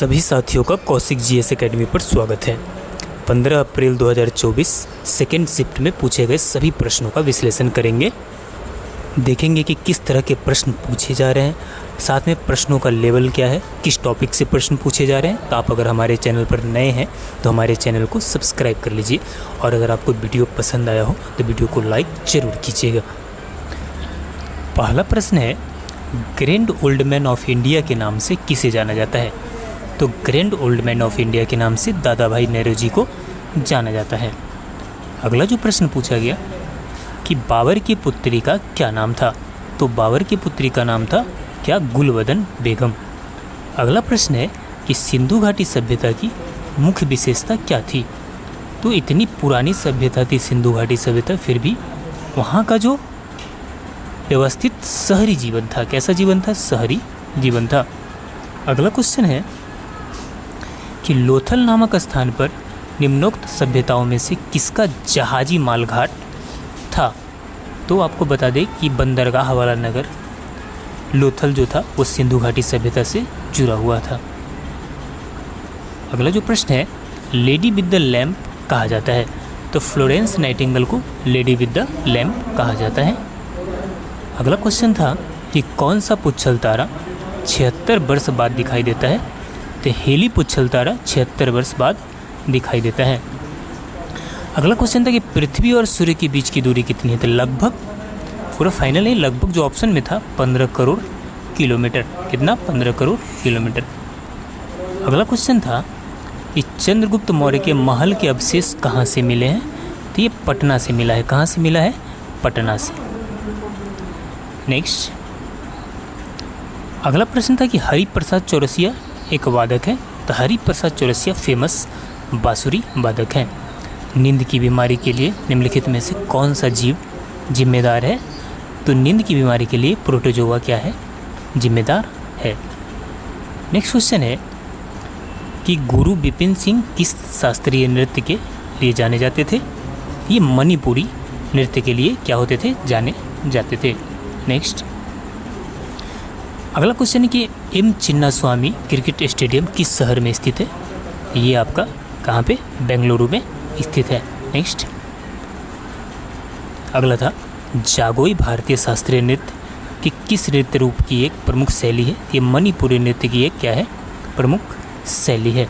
सभी साथियों का कौशिक जीएस एकेडमी पर स्वागत है। 15 अप्रैल 2024 सेकेंड शिफ्ट में पूछे गए सभी प्रश्नों का विश्लेषण करेंगे। देखेंगे कि किस तरह के प्रश्न पूछे जा रहे हैं, साथ में प्रश्नों का लेवल क्या है, किस टॉपिक से प्रश्न पूछे जा रहे हैं। तो आप अगर हमारे चैनल पर नए हैं तो हमारे चैनल को सब्सक्राइब कर लीजिए, और अगर आपको वीडियो पसंद आया हो तो वीडियो को लाइक ज़रूर कीजिएगा। पहला प्रश्न है, grand old man of India के नाम से किसे जाना जाता है? तो grand old man of India के नाम से दादा भाई नेहरू को जाना जाता है। अगला जो प्रश्न पूछा गया कि बाबर की पुत्री का क्या नाम था? तो बाबर की पुत्री का नाम था क्या? गुलबदन बेगम। अगला प्रश्न है कि सिंधु घाटी सभ्यता की मुख्य विशेषता क्या थी? तो इतनी पुरानी सभ्यता थी सिंधु घाटी सभ्यता, फिर भी वहाँ का जो व्यवस्थित शहरी जीवन था, कैसा जीवन था? शहरी जीवन था। अगला क्वेश्चन है कि लोथल नामक स्थान पर निम्नोक्त सभ्यताओं में से किसका जहाजी मालघाट था? तो आपको बता दें कि बंदरगाह वाला नगर लोथल जो था वो सिंधु घाटी सभ्यता से जुड़ा हुआ था। अगला जो प्रश्न है, लेडी विद द लैम्प कहा जाता है? तो फ्लोरेंस नाइटिंगेल को लेडी विद द लैम्प कहा जाता है। अगला क्वेश्चन था कि कौन सा पुच्छल तारा 76 वर्ष बाद दिखाई देता है? तो हेली पुच्छल तारा 76 वर्ष बाद दिखाई देता है। अगला क्वेश्चन था कि पृथ्वी और सूर्य के बीच की दूरी कितनी है? तो लगभग, पूरा फाइनल है, लगभग जो ऑप्शन में था 15 करोड़ किलोमीटर। कितना? 15 करोड़ किलोमीटर। अगला क्वेश्चन था कि चंद्रगुप्त मौर्य के महल के अवशेष कहाँ से मिले हैं? तो ये पटना से मिला है। कहाँ से मिला है? पटना से। नेक्स्ट, अगला प्रश्न था कि हरिप्रसाद चौरसिया एक वादक है। तो हरिप्रसाद चौरसिया फेमस बांसुरी वादक हैं। नींद की बीमारी के लिए निम्नलिखित में से कौन सा जीव जिम्मेदार है? तो नींद की बीमारी के लिए प्रोटोजोआ क्या है? जिम्मेदार है। नेक्स्ट क्वेश्चन है कि गुरु बिपिन सिंह किस शास्त्रीय नृत्य के लिए जाने जाते थे? ये मणिपुरी नृत्य के लिए क्या होते थे? जाने जाते थे। नेक्स्ट, अगला क्वेश्चन है कि एम चिन्नास्वामी क्रिकेट स्टेडियम किस शहर में स्थित है? ये आपका कहाँ पे? बेंगलुरु में स्थित है। नेक्स्ट, अगला था जागोई भारतीय शास्त्रीय नृत्य कि किस नृत्य रूप की एक प्रमुख शैली है? ये मणिपुरी नृत्य की एक क्या है? प्रमुख शैली है।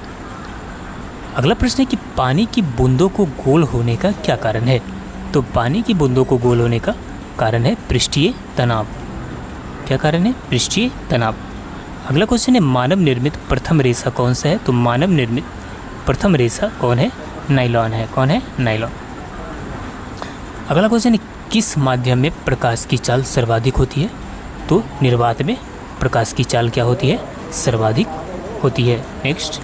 अगला प्रश्न है कि पानी की बूंदों को गोल होने का क्या कारण है? तो पानी की बूंदों को गोल होने का कारण है पृष्ठीय तनाव। क्या कारण है? पृष्ठीय तनाव। अगला क्वेश्चन है मानव निर्मित प्रथम रेशा कौन सा है? तो मानव निर्मित प्रथम रेशा कौन है? नायलॉन है। कौन है? नायलॉन। अगला क्वेश्चन है किस माध्यम में प्रकाश की चाल सर्वाधिक होती है? तो निर्वात में प्रकाश की चाल क्या होती है? सर्वाधिक होती है। नेक्स्ट,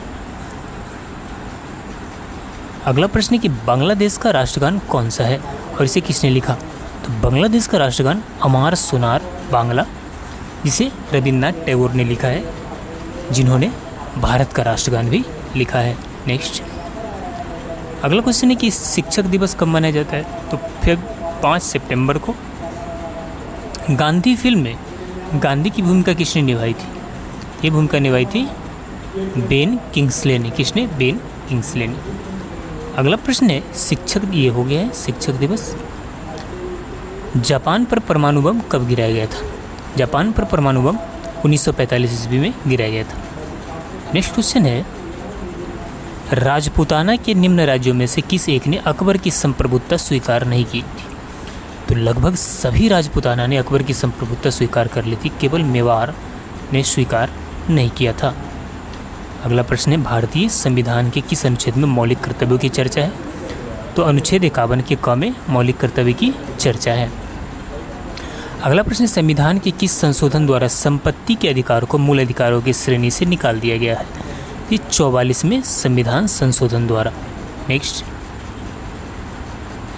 अगला प्रश्न है कि बांग्लादेश का राष्ट्रगान कौन सा है और इसे किसने लिखा? तो बांग्लादेश का राष्ट्रगान अमार सोनार बांग्ला, जिसे रविन्द्रनाथ टैगोर ने लिखा है, जिन्होंने भारत का राष्ट्रगान भी लिखा है। नेक्स्ट, अगला क्वेश्चन है कि शिक्षक दिवस कब मनाया जाता है? तो 5 सितंबर को। गांधी फिल्म में गांधी की भूमिका किसने निभाई थी? ये भूमिका निभाई थी बेन किंग्सले ने। किसने? बेन किंग्सले ने। अगला प्रश्न है शिक्षक, ये हो गया है शिक्षक दिवस। जापान पर परमाणु बम कब गिराया गया था? जापान पर परमाणु बम 1945 ईस्वी में गिराया गया था। नेक्स्ट क्वेश्चन है राजपूताना के निम्न राज्यों में से किस एक ने अकबर की संप्रभुता स्वीकार नहीं की थी? तो लगभग सभी राजपूताना ने अकबर की संप्रभुता स्वीकार कर ली थी, केवल मेवाड़ ने स्वीकार नहीं किया था। अगला प्रश्न है भारतीय संविधान के किस अनुच्छेद में मौलिक कर्तव्यों की चर्चा है? तो अनुच्छेद 51 के क में मौलिक कर्तव्य की चर्चा है। अगला प्रश्न, संविधान के किस संशोधन द्वारा संपत्ति के अधिकार को मूल अधिकारों की श्रेणी से निकाल दिया गया है? ये 44वें संविधान संशोधन द्वारा। नेक्स्ट,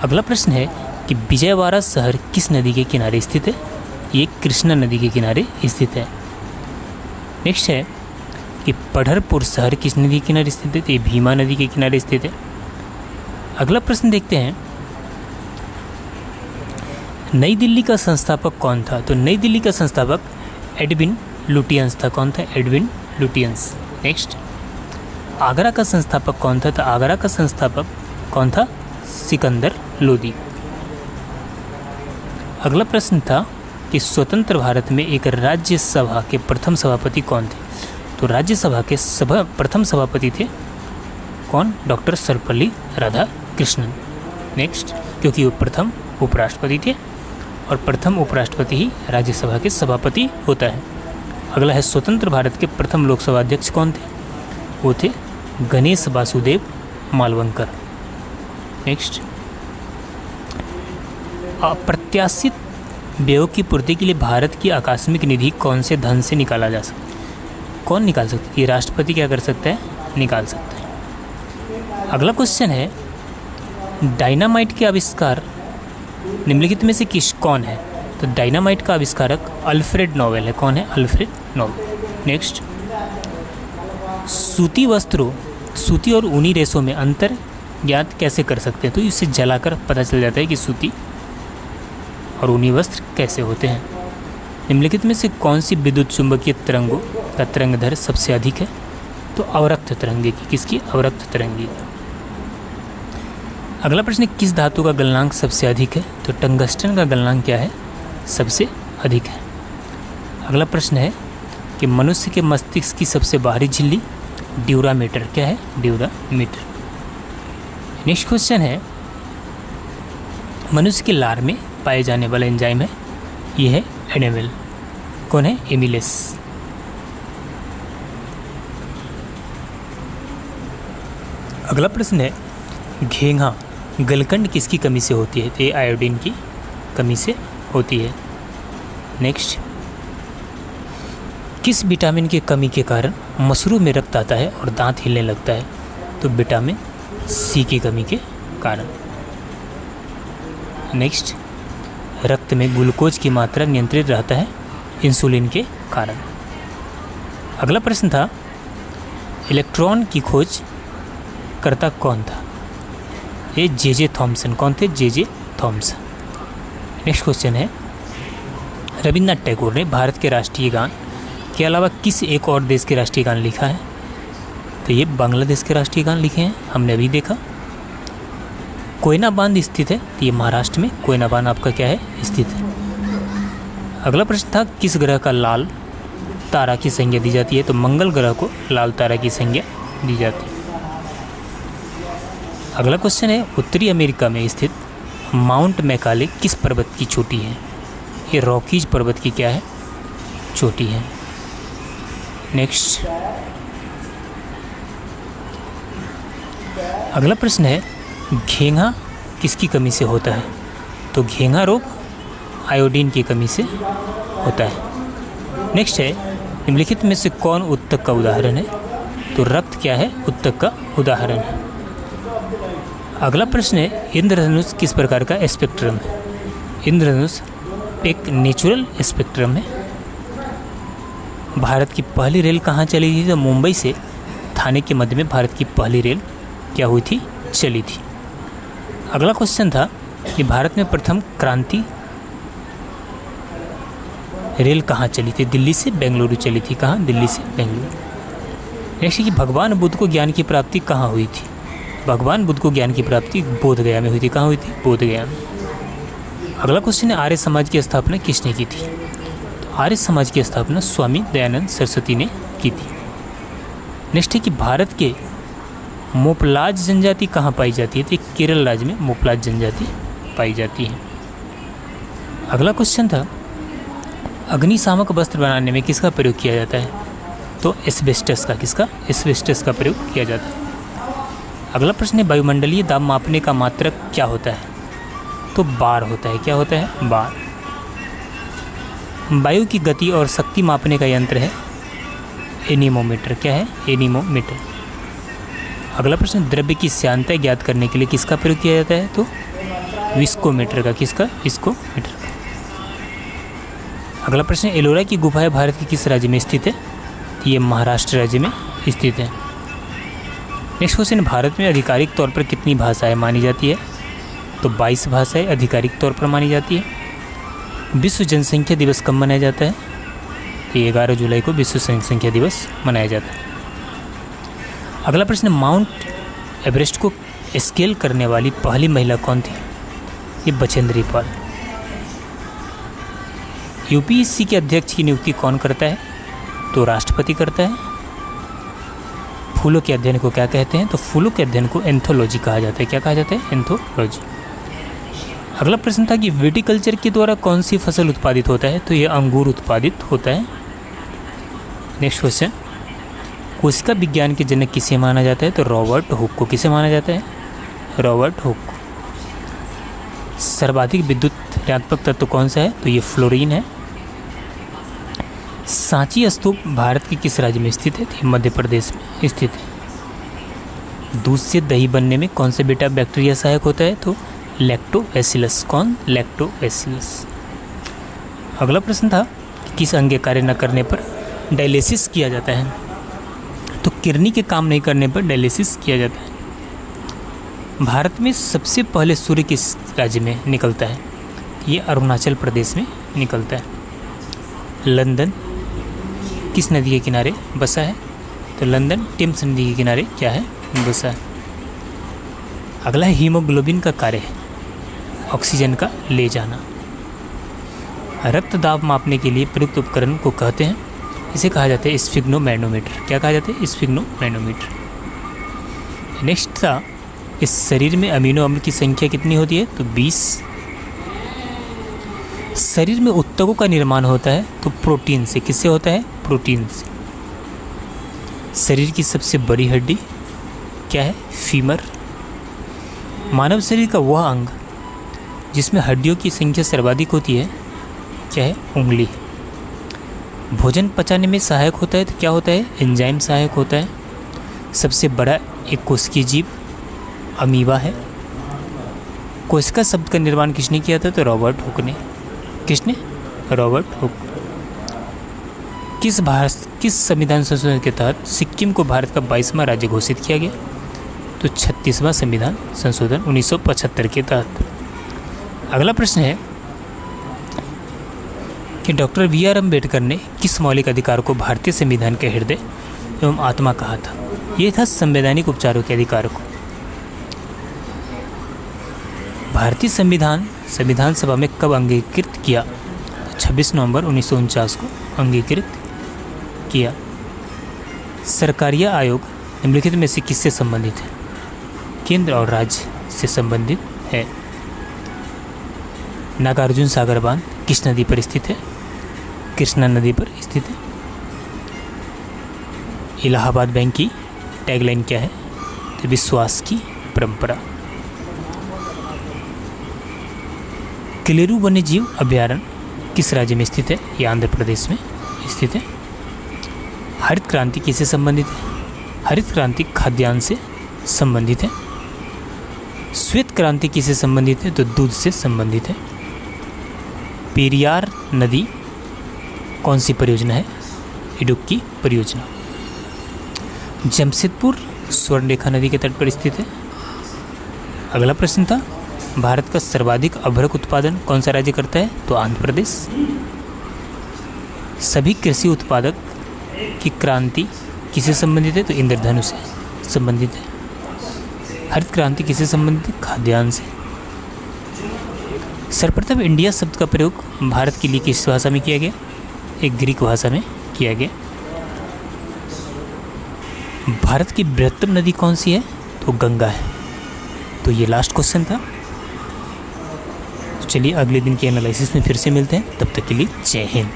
अगला प्रश्न है कि विजयवाड़ा शहर किस नदी के किनारे स्थित है? ये कृष्णा नदी के किनारे स्थित है। नेक्स्ट है कि पढ़रपुर शहर किस नदी के किनारे स्थित है? तो ये भीमा नदी के किनारे स्थित है। अगला प्रश्न देखते हैं, नई दिल्ली का संस्थापक कौन था? तो नई दिल्ली का संस्थापक एडविन लुटियंस था। कौन था? Edwin Lutyens. नेक्स्ट, आगरा का संस्थापक कौन था? तो आगरा का संस्थापक कौन था? सिकंदर लोदी। अगला प्रश्न था कि स्वतंत्र भारत में एक राज्यसभा के प्रथम सभापति कौन थे? तो राज्यसभा के प्रथम सभापति थे कौन? डॉक्टर सर्वपल्ली राधाकृष्णन। नेक्स्ट, क्योंकि वो प्रथम उपराष्ट्रपति थे और प्रथम उपराष्ट्रपति ही राज्यसभा के सभापति होता है। अगला है स्वतंत्र भारत के प्रथम लोकसभा अध्यक्ष कौन थे? वो थे गणेश वासुदेव मालवंकर। नेक्स्ट, अप्रत्याशित व्ययों की पूर्ति के लिए भारत की आकस्मिक निधि कौन से धन से निकाला जा सकता है? कौन निकाल सकता है? कि राष्ट्रपति क्या कर सकता है? निकाल सकता है। अगला क्वेश्चन है, डायनामाइट के आविष्कार निम्नलिखित में से कौन है? तो डायनामाइट का आविष्कारक अल्फ्रेड नोबेल है। कौन है? Alfred Nobel. नेक्स्ट, सूती और ऊनी रेशों में अंतर ज्ञात कैसे कर सकते हैं? तो इसे जलाकर पता चल जाता है कि सूती और ऊनी वस्त्र कैसे होते हैं। निम्नलिखित में से कौन सी विद्युत चुंबकीय तरंगों का तरंगदैर्घ्य सबसे अधिक है? तो अवरक्त तरंगे की। किसकी? अवरक्त तरंगे की। अगला प्रश्न, किस धातु का गलनांक सबसे अधिक है? तो टंगस्टन का गलनांक क्या है? सबसे अधिक है। अगला प्रश्न है कि मनुष्य के मस्तिष्क की सबसे बाहरी झिल्ली ड्यूरामीटर क्या है? ड्यूरामीटर। नेक्स्ट क्वेश्चन है, मनुष्य के लार में पाए जाने वाला एंजाइम है, ये है एनेमल। कौन है? एमिलेस। अगला प्रश्न है, घेंघा गलकंड किसकी कमी से होती है? तो ये आयोडीन की कमी से होती है। नेक्स्ट, किस विटामिन की कमी के कारण मशरूम में रक्त आता है और दांत हिलने लगता है? तो विटामिन सी की कमी के कारण। नेक्स्ट, रक्त में ग्लूकोज की मात्रा नियंत्रित रहता है इंसुलिन के कारण। अगला प्रश्न था, इलेक्ट्रॉन की खोज करता कौन था? ये जे थॉमसन। कौन थे? J Thomson. नेक्स्ट क्वेश्चन है, रविन्द्रनाथ टैगोर ने भारत के राष्ट्रीय गान के अलावा किस एक और देश के राष्ट्रीय गान लिखा है? तो ये बांग्लादेश के राष्ट्रीय गान लिखे हैं, हमने अभी देखा। कोयना बांध स्थित है, तो ये महाराष्ट्र में कोयना बांध आपका क्या है? स्थित है। अगला प्रश्न था, किस ग्रह का लाल तारा की संज्ञा दी जाती है? तो मंगल ग्रह को लाल तारा की संज्ञा दी जाती है। अगला क्वेश्चन है, उत्तरी अमेरिका में स्थित माउंट मैकाले किस पर्वत की चोटी है? ये रॉकीज पर्वत की क्या है? चोटी है। नेक्स्ट, अगला प्रश्न है, घेंघा किसकी कमी से होता है? तो घेंघा रोग आयोडीन की कमी से होता है। नेक्स्ट है, निम्नलिखित में से कौन उत्तक का उदाहरण है? तो रक्त क्या है? उत्तक का उदाहरण है। अगला प्रश्न है, इंद्रधनुष किस प्रकार का स्पेक्ट्रम है? इंद्रधनुष एक नेचुरल स्पेक्ट्रम है। भारत की पहली रेल कहाँ चली थी? तो मुंबई से थाने के मध्य में भारत की पहली रेल क्या हुई थी? चली थी। अगला क्वेश्चन था कि भारत में प्रथम क्रांति रेल कहाँ चली थी? दिल्ली से बेंगलुरु चली थी। कहाँ? दिल्ली से बेंगलुरु। नेक्स्ट कि भगवान बुद्ध को ज्ञान की प्राप्ति कहाँ हुई थी? भगवान बुद्ध को ज्ञान की प्राप्ति बोधगया में हुई थी। कहाँ हुई थी? बोधगया में। अगला क्वेश्चन है, आर्य समाज की स्थापना किसने की थी? तो आर्य समाज की स्थापना स्वामी दयानंद सरस्वती ने की थी। नेक्स्ट है कि भारत के मोपलाज जनजाति कहाँ पाई जाती है? तो केरल राज्य में मोपलाज जनजाति पाई जाती है। अगला क्वेश्चन था, अग्निशामक वस्त्र बनाने में किसका प्रयोग किया जाता है? तो एस्बेस्टस का। किसका? एस्बेस्टस का प्रयोग किया जाता है। अगला प्रश्न है, वायुमंडलीय दाब मापने का मात्रक क्या होता है? तो बार होता है। क्या होता है? बार। वायु की गति और शक्ति मापने का यंत्र है एनीमोमीटर। क्या है? एनीमोमीटर। अगला प्रश्न, द्रव्य की श्यानता ज्ञात करने के लिए किसका प्रयोग किया जाता है? तो विस्कोमीटर का। किसका? विस्कोमीटर का। अगला प्रश्न, एलोरा की गुफाएं भारत के किस राज्य में स्थित है? ये महाराष्ट्र राज्य में स्थित है। नेक्स्ट क्वेश्चन, भारत में आधिकारिक तौर पर कितनी भाषाएं मानी जाती है? तो 22 भाषाएं आधिकारिक तौर पर मानी जाती है। विश्व जनसंख्या दिवस कब मनाया जाता है? तो 11 जुलाई को विश्व जनसंख्या दिवस मनाया जाता है। अगला प्रश्न, माउंट एवरेस्ट को स्केल करने वाली पहली महिला कौन थी? ये बचेंद्री पाल। यूपीएससी के अध्यक्ष की नियुक्ति कौन करता है? तो राष्ट्रपति करता है। फूलों के अध्ययन को क्या कहते हैं? तो फूलों के अध्ययन को एंथोलॉजी कहा जाता है। क्या कहा जाता है? एंथोलॉजी। अगला प्रश्न था कि विटिकल्चर के द्वारा कौन सी फसल उत्पादित होता है? तो ये अंगूर उत्पादित होता है। नेक्स्ट क्वेश्चन, कोशिका विज्ञान के जनक किसे माना जाता है? तो रॉबर्ट हुक को। किसे माना जाता है? Robert Hooke. सर्वाधिक विद्युत ऋणात्मक तत्व कौन सा है? तो ये फ्लोरीन है। सांची स्तूप भारत के किस राज्य में स्थित है? तो मध्य प्रदेश में स्थित है। दूध से दही बनने में कौन से बीटा बैक्टीरिया सहायक होता है? तो लैक्टोबैसिलस। कौन? लैक्टोबैसिलस। अगला प्रश्न था कि किस अंग के कार्य न करने पर डायलिसिस किया जाता है? तो किडनी के काम नहीं करने पर डायलिसिस किया जाता है। भारत में सबसे पहले सूर्य किस राज्य में निकलता है? ये अरुणाचल प्रदेश में निकलता है। लंदन किस नदी के किनारे बसा है? तो लंदन टेम्स नदी के किनारे क्या है? बसा है। अगला है, हीमोग्लोबिन का कार्य है ऑक्सीजन का ले जाना। रक्त दाब मापने के लिए प्रयुक्त उपकरण को कहते हैं? इसे कहा जाता है स्फिग्नोमैनोमीटर। क्या कहा जाता है? स्फिग्नोमैनोमीटर। नेक्स्ट था, इस शरीर में अमीनो अम्ल की संख्या कितनी होती है? तो 20। शरीर में ऊतकों का निर्माण होता है तो प्रोटीन से। किससे होता है? प्रोटीन से। शरीर की सबसे बड़ी हड्डी क्या है? फीमर। मानव शरीर का वह अंग जिसमें हड्डियों की संख्या सर्वाधिक होती है क्या है? उंगली। भोजन पचाने में सहायक होता है तो क्या होता है? एंजाइम सहायक होता है। सबसे बड़ा एक कोशिकीय जीव अमीबा है। कोशिका शब्द का निर्माण किसने किया था? तो रॉबर्ट हुक ने। किसने? Robert Hooke. किस संविधान संशोधन के तहत सिक्किम को भारत का 22वां राज्य घोषित किया गया? तो 36वां संविधान संशोधन 1975 के तहत। अगला प्रश्न है कि डॉक्टर बी.आर. अम्बेडकर ने किस मौलिक अधिकार को भारतीय संविधान के हृदय एवं आत्मा कहा था? ये था संवैधानिक उपचारों के अधिकार को। भारतीय संविधान सभा में कब अंगीकृत किया? 26 नवंबर 1949 को अंगीकृत किया। सरकारिया आयोग निम्नलिखित में से किससे संबंधित है? केंद्र और राज्य से संबंधित है। नागार्जुन सागर बांध किस नदी पर स्थित है? कृष्णा नदी पर स्थित है। इलाहाबाद बैंक की टैगलाइन क्या है? तो विश्वास की परंपरा। किलेरू वन्यजीव अभयारण्य किस राज्य में स्थित है? ये आंध्र प्रदेश में स्थित है। हरित क्रांति किससे संबंधित है? हरित क्रांति खाद्यान्न से संबंधित है। श्वेत क्रांति किससे संबंधित है? तो दूध से संबंधित है। पेरियार नदी कौन सी परियोजना है? इडुक्की परियोजना। जमशेदपुर स्वर्णरेखा नदी के तट पर स्थित है। अगला प्रश्न था, भारत का सर्वाधिक अभ्रक उत्पादन कौन सा राज्य करता है? तो आंध्र प्रदेश। सभी कृषि उत्पादक की क्रांति किससे संबंधित है? तो इंद्रधनुष से संबंधित है। हरित क्रांति किससे संबंधित है? खाद्यान्न से। सर्वप्रथम इंडिया शब्द का प्रयोग भारत के लिए किस भाषा में किया गया? एक ग्रीक भाषा में किया गया। भारत की बृहत्तम नदी कौन सी है? तो गंगा है। तो ये लास्ट क्वेश्चन था। चलिए अगले दिन के एनालिसिस में फिर से मिलते हैं, तब तक के लिए जय हिंद।